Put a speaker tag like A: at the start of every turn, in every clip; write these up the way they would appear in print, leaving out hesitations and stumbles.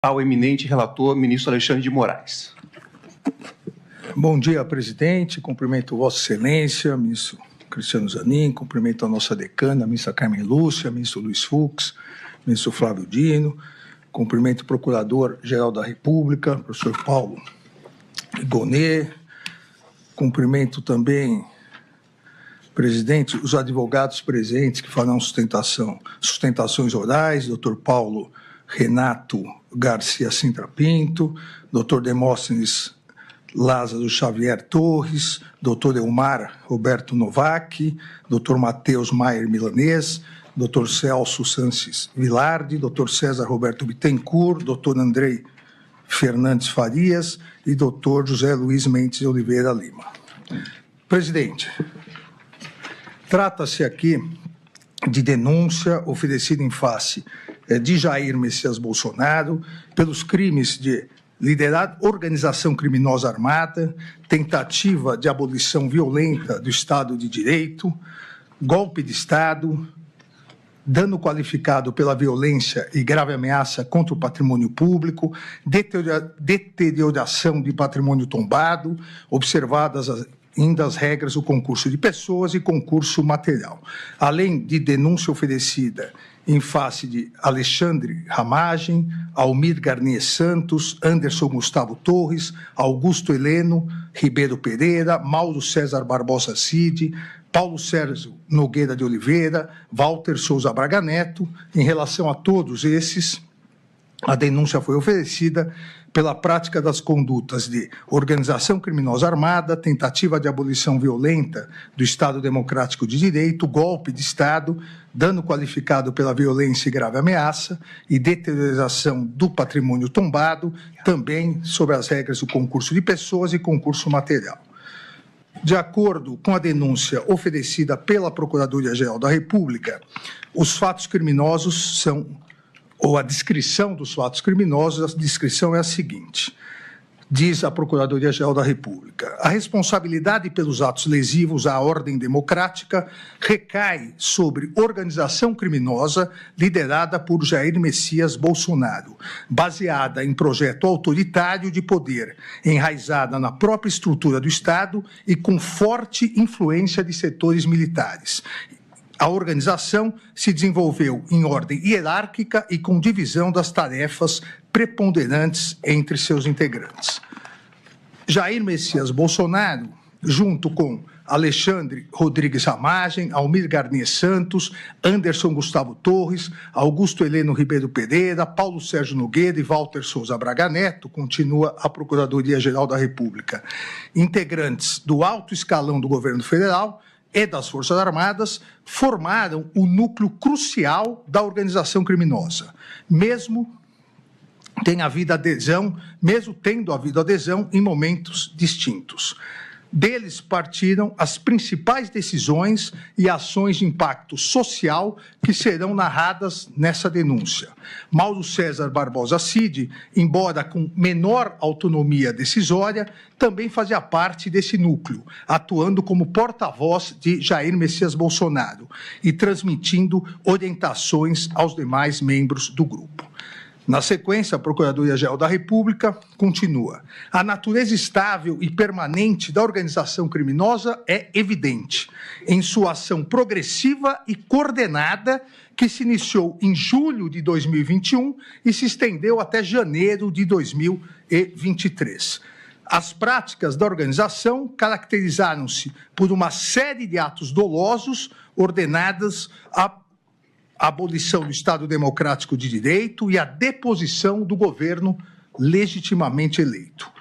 A: Ao eminente relator, ministro Alexandre de Moraes.
B: Bom dia, presidente. Cumprimento Vossa Excelência, ministro Cristiano Zanin, cumprimento a nossa decana, a ministra Carmen Lúcia, ministro Luiz Fux, ministro Flávio Dino, cumprimento o Procurador-Geral da República, professor Paulo Gonet, cumprimento também, presidente, os advogados presentes que farão sustentações orais, doutor Paulo Renato Garcia Sintra Pinto, doutor Demóstenes Lázaro Xavier Torres, doutor Elmar Roberto Novak, doutor Matheus Maier Milanês, doutor Celso Sanches Vilardi, doutor César Roberto Bittencourt, doutor Andrei Fernandes Farias e doutor José Luiz Mendes de Oliveira Lima. Presidente, trata-se aqui de denúncia oferecida em face de Jair Messias Bolsonaro pelos crimes de liderar organização criminosa armada, tentativa de abolição violenta do Estado de Direito, golpe de Estado, dano qualificado pela violência e grave ameaça contra o patrimônio público, deterioração de patrimônio tombado, observadas ainda as regras do concurso de pessoas e concurso material. Além de denúncia oferecida em face de Alexandre Ramagem, Almir Garnier Santos, Anderson Gustavo Torres, Augusto Heleno Ribeiro Pereira, Mauro César Barbosa Cid, Paulo Sérgio Nogueira de Oliveira, Walter Souza Braga Neto. Em relação a todos esses, a denúncia foi oferecida pela prática das condutas de organização criminosa armada, tentativa de abolição violenta do Estado Democrático de Direito, golpe de Estado, dano qualificado pela violência e grave ameaça e deterioração do patrimônio tombado, também sobre as regras do concurso de pessoas e concurso material. De acordo com a denúncia oferecida pela Procuradoria-Geral da República, os fatos criminosos são, ou a descrição dos fatos criminosos, a descrição é a seguinte. Diz a Procuradoria-Geral da República: a responsabilidade pelos atos lesivos à ordem democrática recai sobre organização criminosa liderada por Jair Messias Bolsonaro, baseada em projeto autoritário de poder, enraizada na própria estrutura do Estado e com forte influência de setores militares. A organização se desenvolveu em ordem hierárquica e com divisão das tarefas preponderantes entre seus integrantes. Jair Messias Bolsonaro, junto com Alexandre Rodrigues Ramagem, Almir Garnier Santos, Anderson Gustavo Torres, Augusto Heleno Ribeiro Pereira, Paulo Sérgio Nogueira e Walter Souza Braga Neto, continua a Procuradoria-Geral da República, integrantes do alto escalão do governo federal e das Forças Armadas, formaram o núcleo crucial da organização criminosa, mesmo tendo havido adesão em momentos distintos. Deles partiram as principais decisões e ações de impacto social que serão narradas nessa denúncia. Mauro César Barbosa Cid, embora com menor autonomia decisória, também fazia parte desse núcleo, atuando como porta-voz de Jair Messias Bolsonaro e transmitindo orientações aos demais membros do grupo. Na sequência, a Procuradoria-Geral da República continua. A natureza estável e permanente da organização criminosa é evidente em sua ação progressiva e coordenada que se iniciou em julho de 2021 e se estendeu até janeiro de 2023. As práticas da organização caracterizaram-se por uma série de atos dolosos ordenadas a abolição do Estado Democrático de Direito e a deposição do governo legitimamente eleito.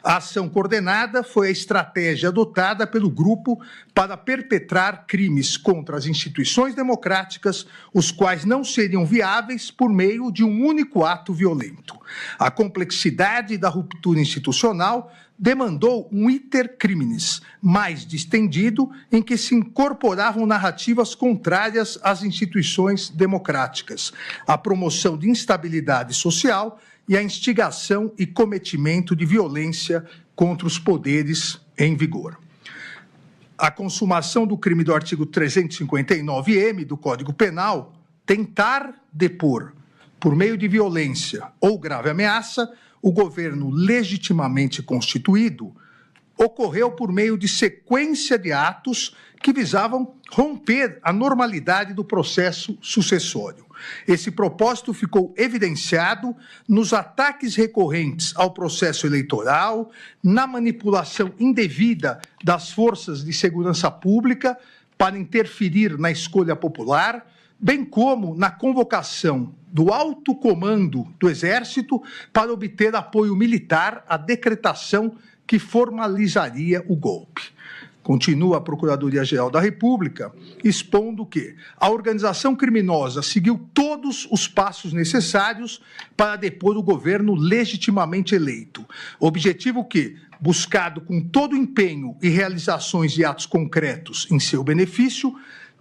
B: A ação coordenada foi a estratégia adotada pelo grupo para perpetrar crimes contra as instituições democráticas, os quais não seriam viáveis por meio de um único ato violento. A complexidade da ruptura institucional demandou um iter criminis mais distendido, em que se incorporavam narrativas contrárias às instituições democráticas, a promoção de instabilidade social e a instigação e cometimento de violência contra os poderes em vigor. A consumação do crime do artigo 359-M do Código Penal, tentar depor por meio de violência ou grave ameaça, o governo legitimamente constituído ocorreu por meio de sequência de atos que visavam romper a normalidade do processo sucessório. Esse propósito ficou evidenciado nos ataques recorrentes ao processo eleitoral, na manipulação indevida das forças de segurança pública para interferir na escolha popular, bem como na convocação do alto comando do Exército para obter apoio militar à decretação que formalizaria o golpe. Continua a Procuradoria-Geral da República expondo que a organização criminosa seguiu todos os passos necessários para depor o governo legitimamente eleito, objetivo que, buscado com todo empenho e realizações de atos concretos em seu benefício,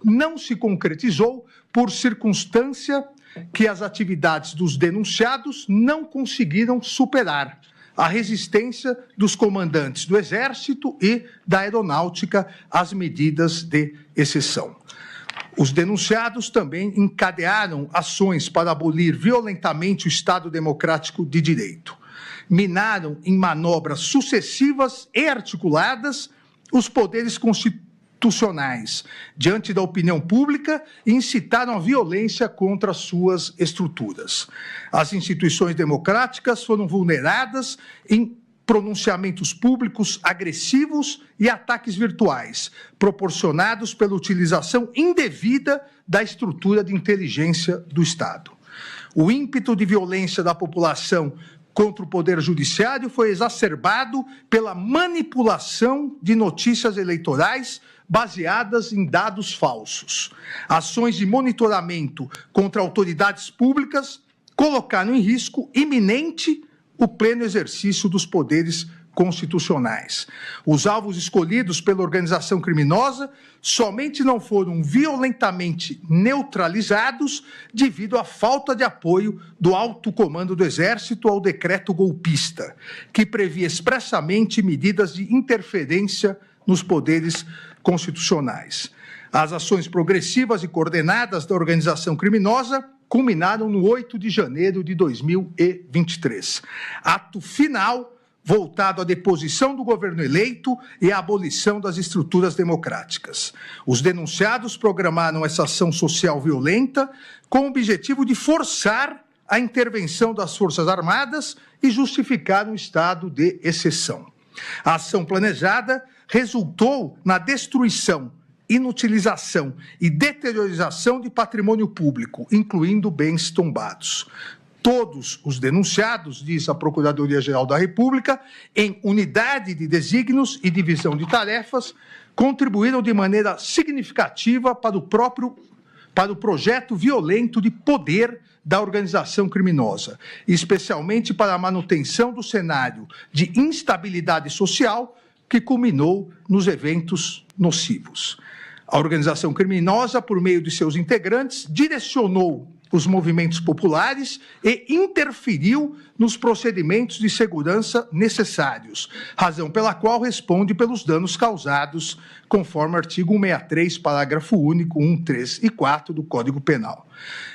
B: não se concretizou por circunstância que as atividades dos denunciados não conseguiram superar a resistência dos comandantes do Exército e da Aeronáutica às medidas de exceção. Os denunciados também encadearam ações para abolir violentamente o Estado Democrático de Direito. Minaram em manobras sucessivas e articuladas os poderes constitucionais diante da opinião pública e incitaram a violência contra suas estruturas. As instituições democráticas foram vulneradas em pronunciamentos públicos agressivos e ataques virtuais, proporcionados pela utilização indevida da estrutura de inteligência do Estado. O ímpeto de violência da população contra o Poder Judiciário foi exacerbado pela manipulação de notícias eleitorais baseadas em dados falsos. Ações de monitoramento contra autoridades públicas colocaram em risco iminente o pleno exercício dos poderes constitucionais. Os alvos escolhidos pela organização criminosa somente não foram violentamente neutralizados devido à falta de apoio do alto comando do Exército ao decreto golpista, que previa expressamente medidas de interferência nos poderes constitucionais. As ações progressivas e coordenadas da organização criminosa culminaram no 8 de janeiro de 2023. Ato final voltado à deposição do governo eleito e à abolição das estruturas democráticas. Os denunciados programaram essa ação social violenta com o objetivo de forçar a intervenção das Forças Armadas e justificar um estado de exceção. A ação planejada resultou na destruição, inutilização e deteriorização de patrimônio público, incluindo bens tombados. Todos os denunciados, diz a Procuradoria-Geral da República, em unidade de desígnios e divisão de tarefas, contribuíram de maneira significativa para o projeto violento de poder da organização criminosa, especialmente para a manutenção do cenário de instabilidade social que culminou nos eventos nocivos. A organização criminosa, por meio de seus integrantes, direcionou os movimentos populares e interferiu nos procedimentos de segurança necessários, razão pela qual responde pelos danos causados, conforme o artigo 163, parágrafo único, 1, 3 e 4 do Código Penal.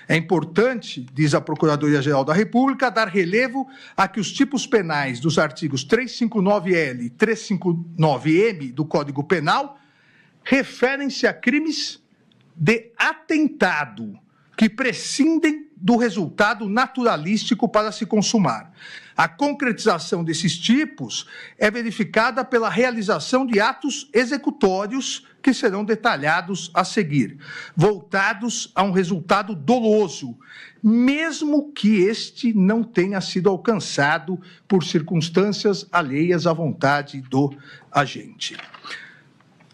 B: É importante, diz a Procuradoria-Geral da República, dar relevo a que os tipos penais dos artigos 359-L e 359-M do Código Penal referem-se a crimes de atentado, que prescindem do resultado naturalístico para se consumar. A concretização desses tipos é verificada pela realização de atos executórios que serão detalhados a seguir, voltados a um resultado doloso, mesmo que este não tenha sido alcançado por circunstâncias alheias à vontade do agente.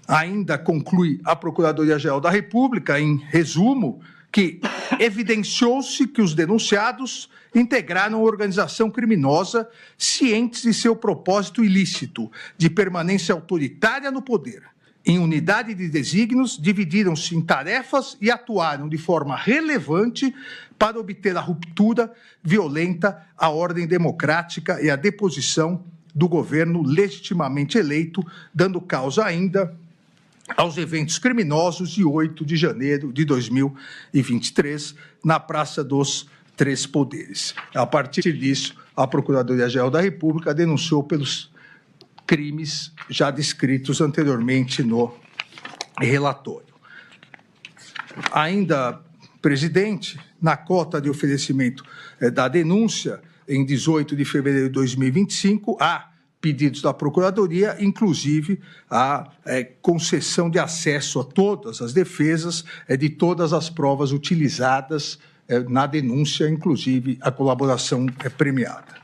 B: Ainda conclui a Procuradoria-Geral da República, em resumo, que evidenciou-se que os denunciados integraram a organização criminosa cientes de seu propósito ilícito de permanência autoritária no poder. Em unidade de desígnios, dividiram-se em tarefas e atuaram de forma relevante para obter a ruptura violenta à ordem democrática e a deposição do governo legitimamente eleito, dando causa ainda aos eventos criminosos de 8 de janeiro de 2023, na Praça dos três poderes. A partir disso, a Procuradoria-Geral da República denunciou pelos crimes já descritos anteriormente no relatório. Ainda, presidente, na cota de oferecimento da denúncia, em 18 de fevereiro de 2025, há pedidos da Procuradoria, inclusive a concessão de acesso a todas as defesas de todas as provas utilizadas na denúncia, inclusive a colaboração premiada.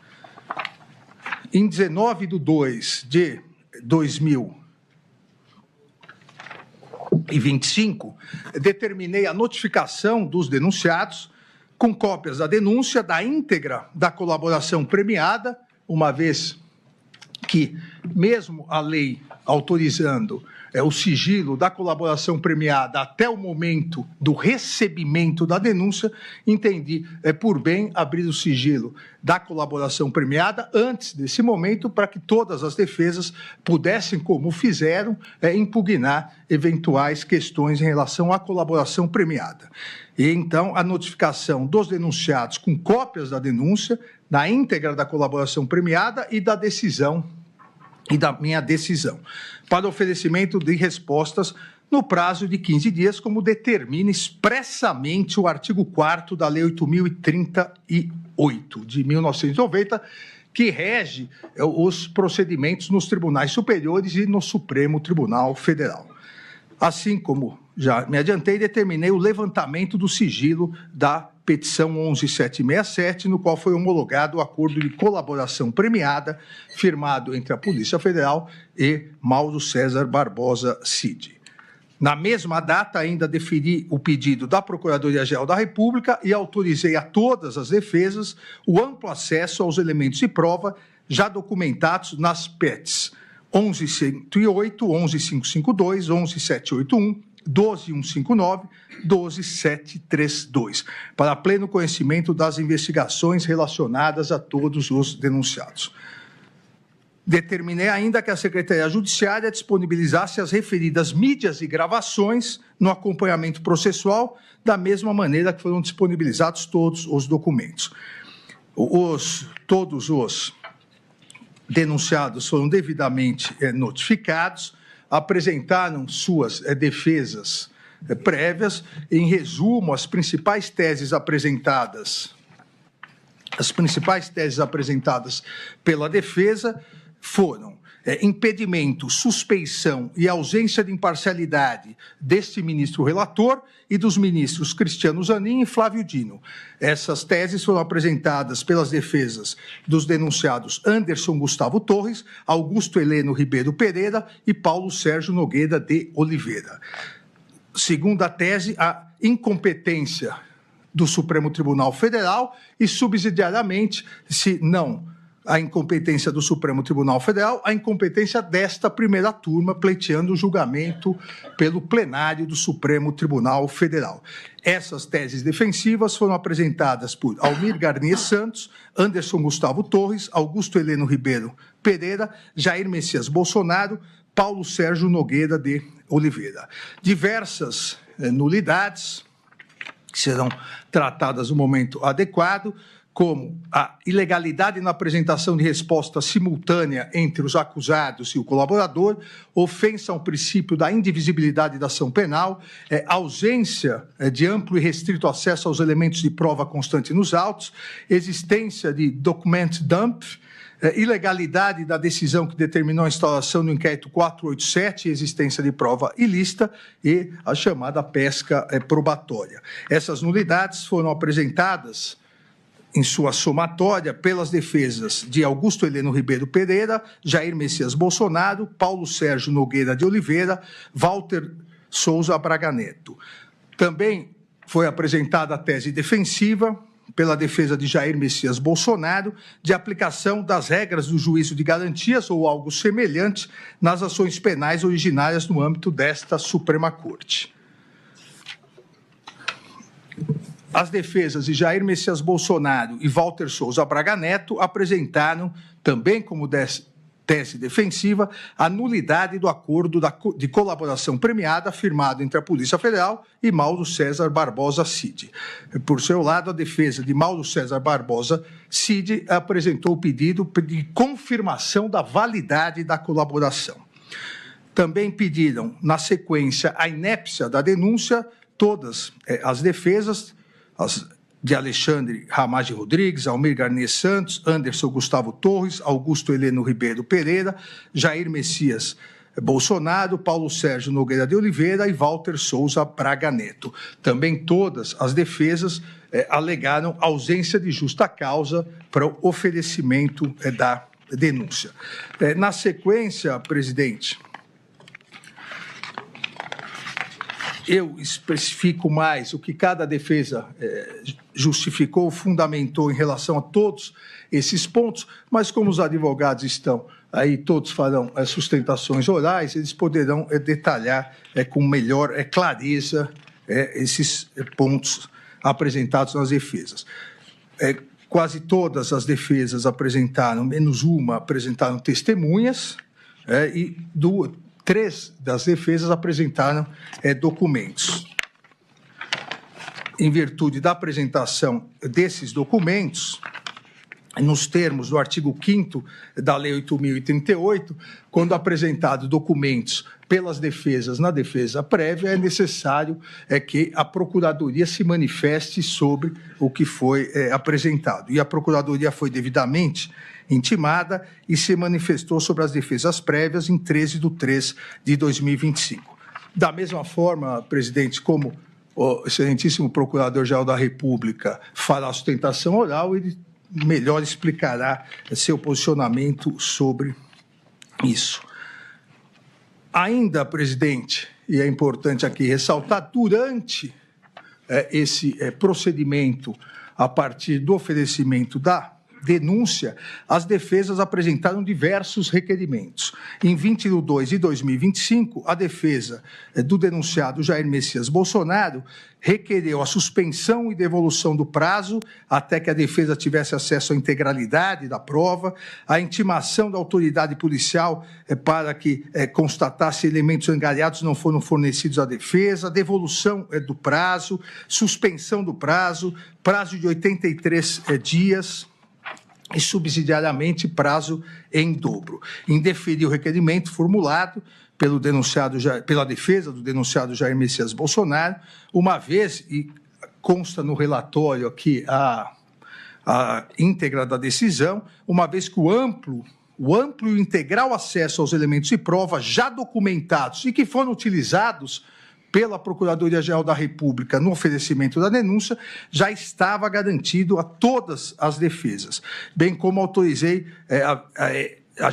B: Em 19 de 2 de 2025, determinei a notificação dos denunciados com cópias da denúncia da íntegra da colaboração premiada, uma vez que, mesmo a lei autorizando o sigilo da colaboração premiada até o momento do recebimento da denúncia, entendi por bem abrir o sigilo da colaboração premiada antes desse momento, para que todas as defesas pudessem, como fizeram, impugnar eventuais questões em relação à colaboração premiada. E, então, a notificação dos denunciados com cópias da denúncia, da íntegra da colaboração premiada e da decisão, e da minha decisão, para oferecimento de respostas no prazo de 15 dias, como determina expressamente o artigo 4º da Lei 8.038, de 1990, que rege os procedimentos nos tribunais superiores e no Supremo Tribunal Federal. Assim como já me adiantei, determinei o levantamento do sigilo da petição 11.767, no qual foi homologado o acordo de colaboração premiada, firmado entre a Polícia Federal e Mauro César Barbosa Cid. Na mesma data, ainda deferi o pedido da Procuradoria-Geral da República e autorizei a todas as defesas o amplo acesso aos elementos de prova já documentados nas PETs 11.108, 11.552, 11.781, 12.159, 12.732, para pleno conhecimento das investigações relacionadas a todos os denunciados. Determinei ainda que a Secretaria Judiciária disponibilizasse as referidas mídias e gravações no acompanhamento processual, da mesma maneira que foram disponibilizados todos os documentos. Todos os denunciados foram devidamente notificados, apresentaram suas defesas prévias. Em resumo, as principais teses apresentadas pela defesa foram impedimento, suspeição e ausência de imparcialidade deste ministro relator e dos ministros Cristiano Zanin e Flávio Dino. Essas teses foram apresentadas pelas defesas dos denunciados Anderson Gustavo Torres, Augusto Heleno Ribeiro Pereira e Paulo Sérgio Nogueira de Oliveira. Segunda tese, a incompetência do Supremo Tribunal Federal e, subsidiariamente, se não a incompetência do Supremo Tribunal Federal, a incompetência desta primeira turma, pleiteando o julgamento pelo plenário do Supremo Tribunal Federal. Essas teses defensivas foram apresentadas por Almir Garnier Santos, Anderson Gustavo Torres, Augusto Heleno Ribeiro Pereira, Jair Messias Bolsonaro, Paulo Sérgio Nogueira de Oliveira. Diversas nulidades que serão tratadas no momento adequado, como a ilegalidade na apresentação de resposta simultânea entre os acusados e o colaborador, ofensa ao princípio da indivisibilidade da ação penal, ausência de amplo e restrito acesso aos elementos de prova constante nos autos, existência de document dump, ilegalidade da decisão que determinou a instauração do inquérito 487, existência de prova ilícita e a chamada pesca probatória. Essas nulidades foram apresentadas em sua somatória pelas defesas de Augusto Heleno Ribeiro Pereira, Jair Messias Bolsonaro, Paulo Sérgio Nogueira de Oliveira, Walter Souza Braga Neto. Também foi apresentada a tese defensiva pela defesa de Jair Messias Bolsonaro de aplicação das regras do juízo de garantias ou algo semelhante nas ações penais originárias no âmbito desta Suprema Corte. As defesas de Jair Messias Bolsonaro e Walter Souza Braga Neto apresentaram, também como tese defensiva, a nulidade do acordo de colaboração premiada firmado entre a Polícia Federal e Mauro César Barbosa Cid. Por seu lado, a defesa de Mauro César Barbosa Cid apresentou o pedido de confirmação da validade da colaboração. Também pediram, na sequência, a inépcia da denúncia, todas as defesas, de Alexandre Ramage Rodrigues, Almir Garnier Santos, Anderson Gustavo Torres, Augusto Heleno Ribeiro Pereira, Jair Messias Bolsonaro, Paulo Sérgio Nogueira de Oliveira e Walter Souza Braga Neto. Também todas as defesas alegaram ausência de justa causa para o oferecimento da denúncia. Na sequência, presidente, eu especifico mais o que cada defesa justificou, fundamentou em relação a todos esses pontos, mas como os advogados estão aí, todos farão sustentações orais, eles poderão detalhar com melhor clareza esses pontos apresentados nas defesas. Quase todas as defesas apresentaram, menos uma, apresentaram testemunhas e três das defesas apresentaram documentos. Em virtude da apresentação desses documentos, nos termos do artigo 5º da Lei 8.038, quando apresentados documentos pelas defesas na defesa prévia, é necessário que a Procuradoria se manifeste sobre o que foi apresentado. E a Procuradoria foi devidamente intimada e se manifestou sobre as defesas prévias em 13/3/2025. Da mesma forma, presidente, como o excelentíssimo Procurador-Geral da República fará a sustentação oral, ele melhor explicará seu posicionamento sobre isso. Ainda, presidente, e é importante aqui ressaltar, durante esse procedimento, a partir do oferecimento da denúncia, as defesas apresentaram diversos requerimentos. Em 20/2/2025, a defesa do denunciado Jair Messias Bolsonaro requereu a suspensão e devolução do prazo até que a defesa tivesse acesso à integralidade da prova, a intimação da autoridade policial para que constatasse elementos angariados não foram fornecidos à defesa, devolução do prazo, suspensão do prazo de 83 dias, e subsidiariamente prazo em dobro. Indeferir o requerimento formulado pela defesa do denunciado Jair Messias Bolsonaro, uma vez, e consta no relatório aqui a íntegra da decisão, uma vez que o amplo e integral acesso aos elementos de prova já documentados e que foram utilizados pela Procuradoria-Geral da República no oferecimento da denúncia, já estava garantido a todas as defesas, bem como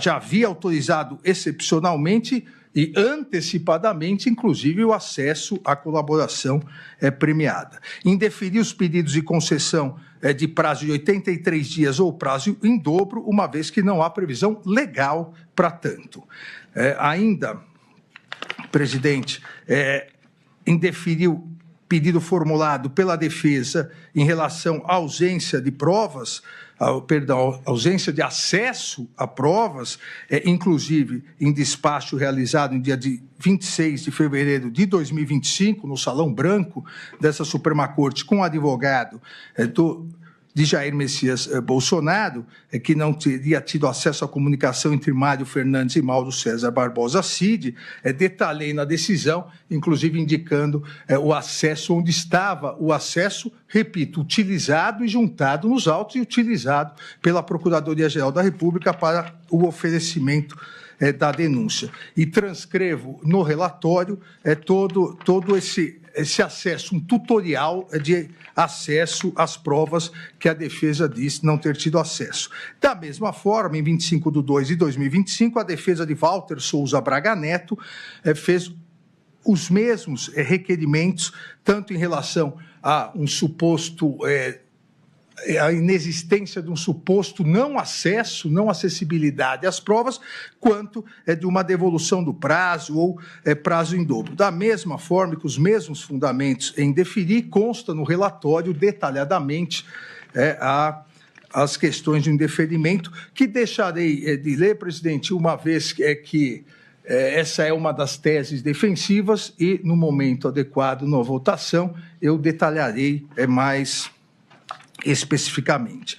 B: já havia autorizado excepcionalmente e antecipadamente, inclusive, o acesso à colaboração premiada. Indeferir os pedidos de concessão de prazo de 83 dias ou prazo em dobro, uma vez que não há previsão legal para tanto. Ainda, presidente, indeferiu pedido formulado pela defesa em relação à ausência de provas, ausência de acesso a provas, inclusive em despacho realizado no dia 26 de fevereiro de 2025, no Salão Branco dessa Suprema Corte, com o advogado de Jair Messias Bolsonaro, que não teria tido acesso à comunicação entre Mário Fernandes e Mauro César Barbosa Cid, detalhei na decisão, inclusive indicando o acesso, onde estava o acesso, repito, utilizado e juntado nos autos e utilizado pela Procuradoria-Geral da República para o oferecimento da denúncia. E transcrevo no relatório todo esse acesso, um tutorial de acesso às provas que a defesa diz não ter tido acesso. Da mesma forma, em 25/2/2025, a defesa de Walter Souza Braga Neto fez os mesmos requerimentos, tanto em relação a um suposto a inexistência de um suposto não acesso, não acessibilidade às provas, quanto de uma devolução do prazo ou prazo em dobro. Da mesma forma que os mesmos fundamentos em deferir, consta no relatório detalhadamente as questões de indeferimento, que deixarei de ler, presidente, uma vez que essa é uma das teses defensivas e, no momento adequado, na votação, eu detalharei mais especificamente.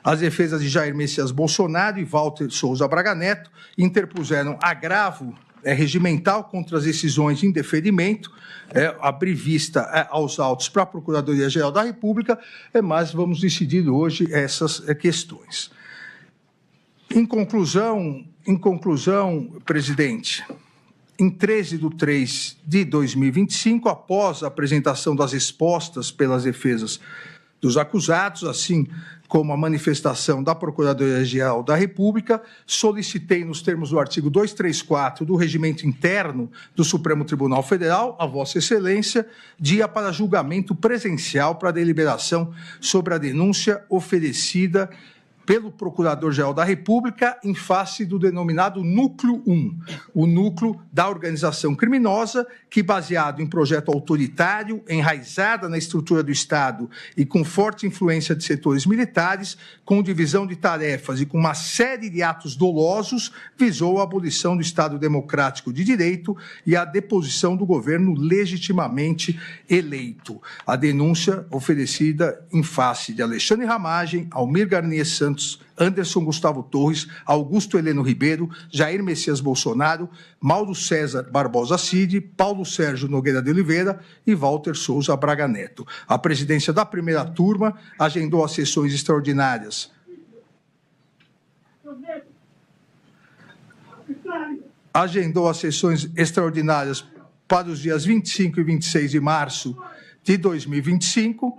B: As defesas de Jair Messias Bolsonaro e Walter Souza Braga Neto interpuseram agravo regimental contra as decisões de indeferimento, abrir vista aos autos para a Procuradoria-Geral da República, mas vamos decidir hoje essas questões. Em conclusão, presidente, em 13/3/2025, após a apresentação das respostas pelas defesas dos acusados, assim como a manifestação da Procuradoria-Geral da República, solicitei, nos termos do artigo 234 do Regimento Interno do Supremo Tribunal Federal, a Vossa Excelência, dia para julgamento presencial para deliberação sobre a denúncia oferecida pelo Procurador-Geral da República em face do denominado Núcleo 1, o núcleo da organização criminosa que, baseado em projeto autoritário, enraizada na estrutura do Estado e com forte influência de setores militares, com divisão de tarefas e com uma série de atos dolosos, visou a abolição do Estado democrático de direito e a deposição do governo legitimamente eleito. A denúncia oferecida em face de Alexandre Ramagem, Almir Garnier Santos, Anderson Gustavo Torres, Augusto Heleno Ribeiro, Jair Messias Bolsonaro, Mauro César Barbosa Cid, Paulo Sérgio Nogueira de Oliveira e Walter Souza Braga Neto. A presidência da primeira turma agendou as sessões extraordinárias para os dias 25 e 26 de março de 2025,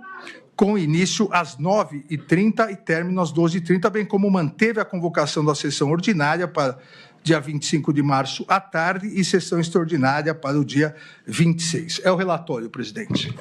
B: com início às 9h30 e término às 12h30, bem como manteve a convocação da sessão ordinária para dia 25 de março à tarde e sessão extraordinária para o dia 26. É o relatório, presidente.